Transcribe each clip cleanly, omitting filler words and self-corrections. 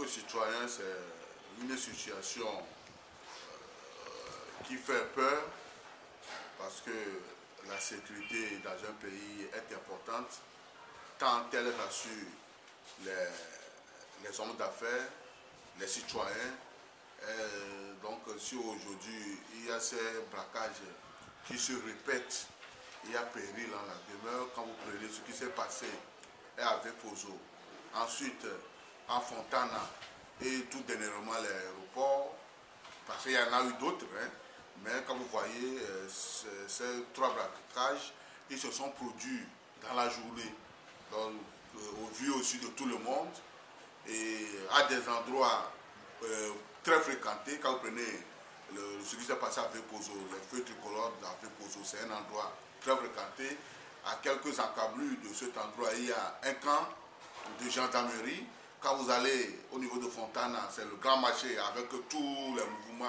que citoyen, c'est une situation qui fait peur parce que la sécurité dans un pays est importante tant elle rassure les hommes d'affaires, les citoyens. Donc si aujourd'hui il y a ces braquages qui se répètent, il y a péril en la demeure. Quand vous prenez ce qui s'est passé avec Pozo, ensuite en Fontana et tout dernièrement l'aéroport, parce qu'il y en a eu d'autres, hein, mais quand vous voyez ces trois braquages, ils se sont produits dans la journée, donc, au vu aussi de tout le monde, et à des endroits très fréquentés. Quand vous prenez ce qui s'est passé avec Pozo, les feux tricolores avec Pozo, c'est un endroit très fréquenté. À quelques encablures de cet endroit, il y a un camp de gendarmerie. Quand vous allez au niveau de Fontana, c'est le grand marché avec tous les mouvements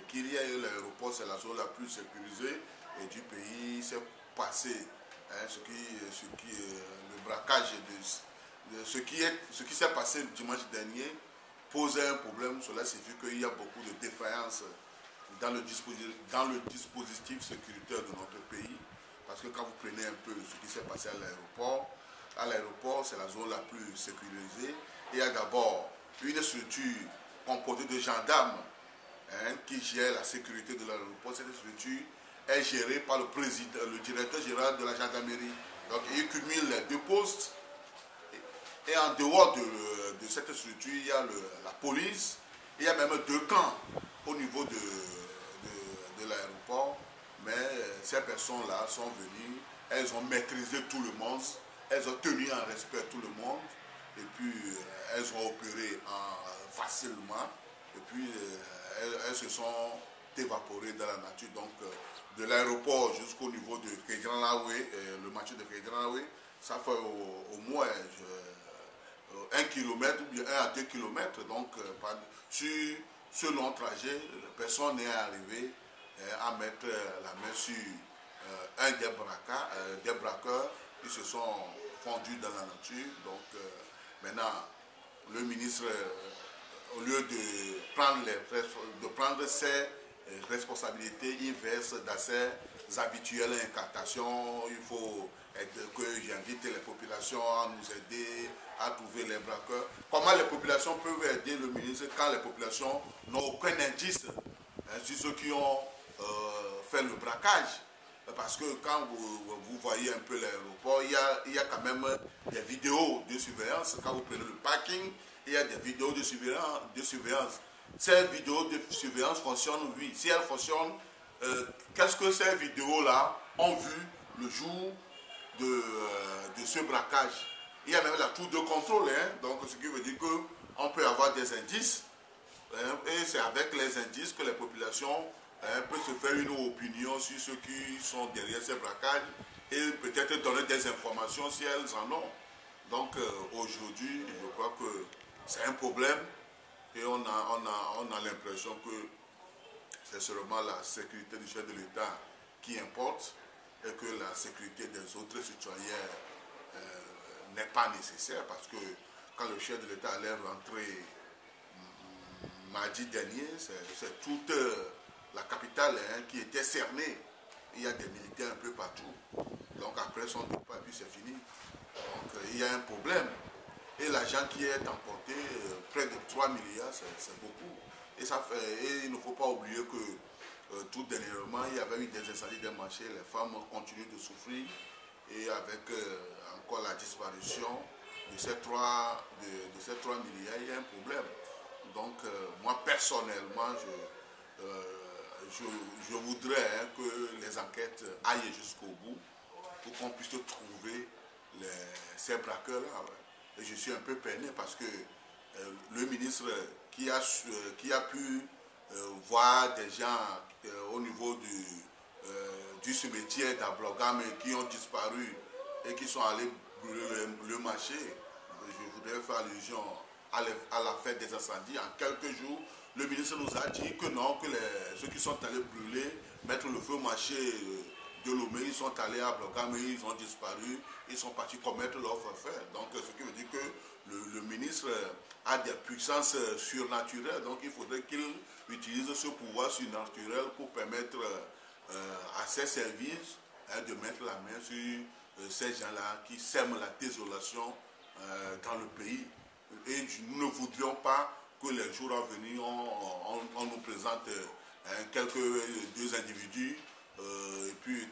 qu'il y a eu. L'aéroport, c'est la zone la plus sécurisée et du pays. C'est passé le braquage de ce qui s'est passé le dimanche dernier posait un problème. Cela signifie qu'il y a beaucoup de défaillances dans le dispositif sécuritaire de notre pays. Parce que quand vous prenez un peu ce qui s'est passé à l'aéroport, c'est la zone la plus sécurisée. Il y a d'abord une structure composée de gendarmes qui gère la sécurité de l'aéroport. Cette structure est gérée par le directeur général de la gendarmerie. Donc il cumule les deux postes. Et en dehors de cette structure, il y a la police. Il y a même deux camps au niveau de l'aéroport. Mais ces personnes-là sont venues, elles ont maîtrisé tout le monde, elles ont tenu en respect tout le monde, et puis elles ont opéré facilement, et puis elles se sont évaporées dans la nature. Donc de l'aéroport jusqu'au niveau de Kedranlawe, le marché de Kedranlawe, ça fait au moins 1 kilomètre ou bien 1 à 2 kilomètres. Donc sur ce long trajet, personne n'est arrivé à mettre la main sur un des braqueurs qui se sont fondus dans la nature. Donc maintenant, le ministre, au lieu de prendre ses responsabilités, il verse dans ses habituelles incantations. Il faut que j'invite les populations à nous aider à trouver les braqueurs. Comment les populations peuvent aider le ministre quand les populations n'ont aucun indice sur ceux qui ont fait le braquage? Parce que quand vous voyez un peu l'aéroport, il y a quand même des vidéos de surveillance. Quand vous prenez le parking, il y a des vidéos de surveillance. Ces vidéos de surveillance fonctionnent, oui. Si elles fonctionnent, qu'est-ce que ces vidéos-là ont vu le jour de ce braquage? Il y a même la tour de contrôle, hein, donc ce qui veut dire qu'on peut avoir des indices, hein, et c'est avec les indices que les populations peuvent se faire une opinion sur ceux qui sont derrière ces braquages et peut-être donner des informations si elles en ont. Donc aujourd'hui, je crois que c'est un problème et on a l'impression que c'est seulement la sécurité du chef de l'État qui importe et que la sécurité des autres citoyens n'est pas nécessaire, parce que quand le chef de l'État allait rentrer mardi dernier, c'est toute la capitale qui était cernée. Il y a des militaires un peu partout. Donc après son départ, puis c'est fini. Donc il y a un problème. Et l'argent qui est emporté, près de 3 milliards, c'est beaucoup. Et il ne faut pas oublier que tout dernièrement, il y avait eu des incendies des marchés, les femmes continuent de souffrir. Et avec encore la disparition de ces 3 milliards, il y a un problème. Donc moi personnellement, je voudrais que les enquêtes aillent jusqu'au bout pour qu'on puisse trouver ces braqueurs-là. Ouais. Et je suis un peu peiné parce que le ministre qui a pu voir des gens au niveau du cimetière d'Ablogam qui ont disparu et qui sont allés brûler le marché. Je voudrais faire allusion à la fête des incendies. En quelques jours, le ministre nous a dit que non, que ceux qui sont allés brûler, mettre le feu au marché de Lomé, ils sont allés à Blogam et ils ont disparu, ils sont partis commettre leur forfait. Donc ce qui veut dire que le ministre a des puissances surnaturelles. Donc il faudrait qu'il utilise ce pouvoir surnaturel pour permettre à ses services de mettre la main sur ces gens-là qui sèment la désolation dans le pays. Et nous ne voudrions pas que les jours à venir, on nous présente deux individus, et puis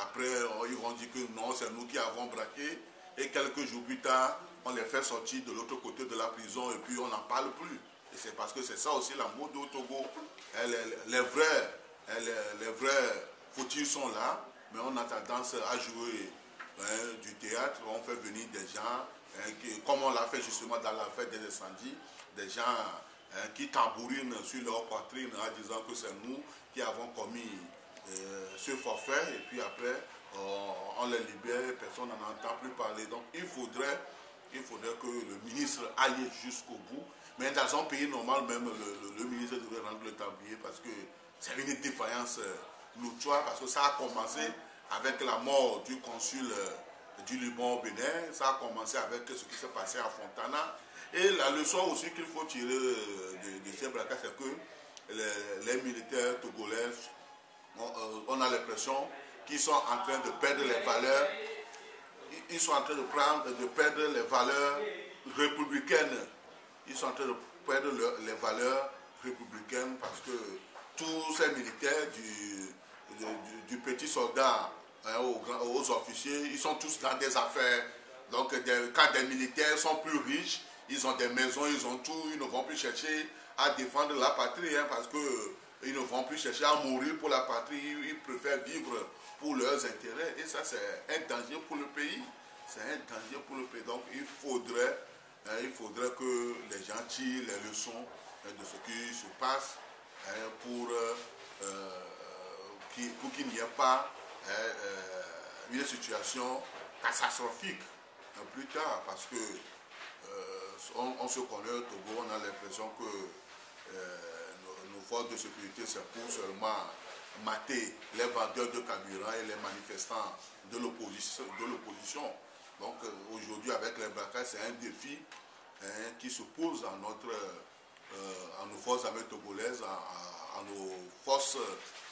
après, ils vont dire que non, c'est nous qui avons braqué, et quelques jours plus tard, on les fait sortir de l'autre côté de la prison, et puis on n'en parle plus. Et c'est parce que c'est ça aussi la mode au Togo. Les vrais fautifs sont là, mais on a tendance à jouer du théâtre. On fait venir des gens, comme on l'a fait justement dans la fête des incendies, des gens qui tambourinent sur leur poitrine en disant que c'est nous qui avons commis ce forfait, et puis après on les libère, personne n'en entend plus parler. Donc il faudrait que le ministre aille jusqu'au bout, mais dans un pays normal même le ministre devrait rendre le tablier, parce que c'est une défaillance notoire, parce que ça a commencé avec la mort du consul du Liban au Bénin, ça a commencé avec ce qui s'est passé à Fontana. Et la leçon aussi qu'il faut tirer de ces braquages, c'est que les militaires togolais, on a l'impression qu'ils sont en train de perdre les valeurs, ils sont en train de perdre les valeurs républicaines. Ils sont en train de perdre les valeurs républicaines, parce que tous ces militaires, du petit soldat aux officiers, ils sont tous dans des affaires. Donc quand des militaires sont plus riches, ils ont des maisons, ils ont tout, ils ne vont plus chercher à défendre la patrie, parce qu'ils ne vont plus chercher à mourir pour la patrie, ils préfèrent vivre pour leurs intérêts, et ça c'est un danger pour le pays. C'est un danger pour le pays. Donc il faudrait que les gens tirent les leçons de ce qui se passe pour qu'il n'y ait pas une situation catastrophique plus tard, parce que on se connaît au Togo, on a l'impression que nos forces de sécurité, c'est pour seulement mater les vendeurs de carburant et les manifestants de l'opposition. Donc aujourd'hui, avec les braquages, c'est un défi qui se pose à nos forces armées togolaises, à nos forces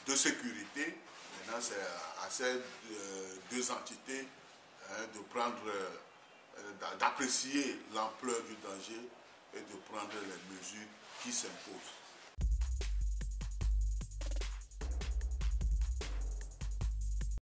de sécurité. Maintenant, c'est à ces deux entités d'apprécier l'ampleur du danger et de prendre les mesures qui s'imposent.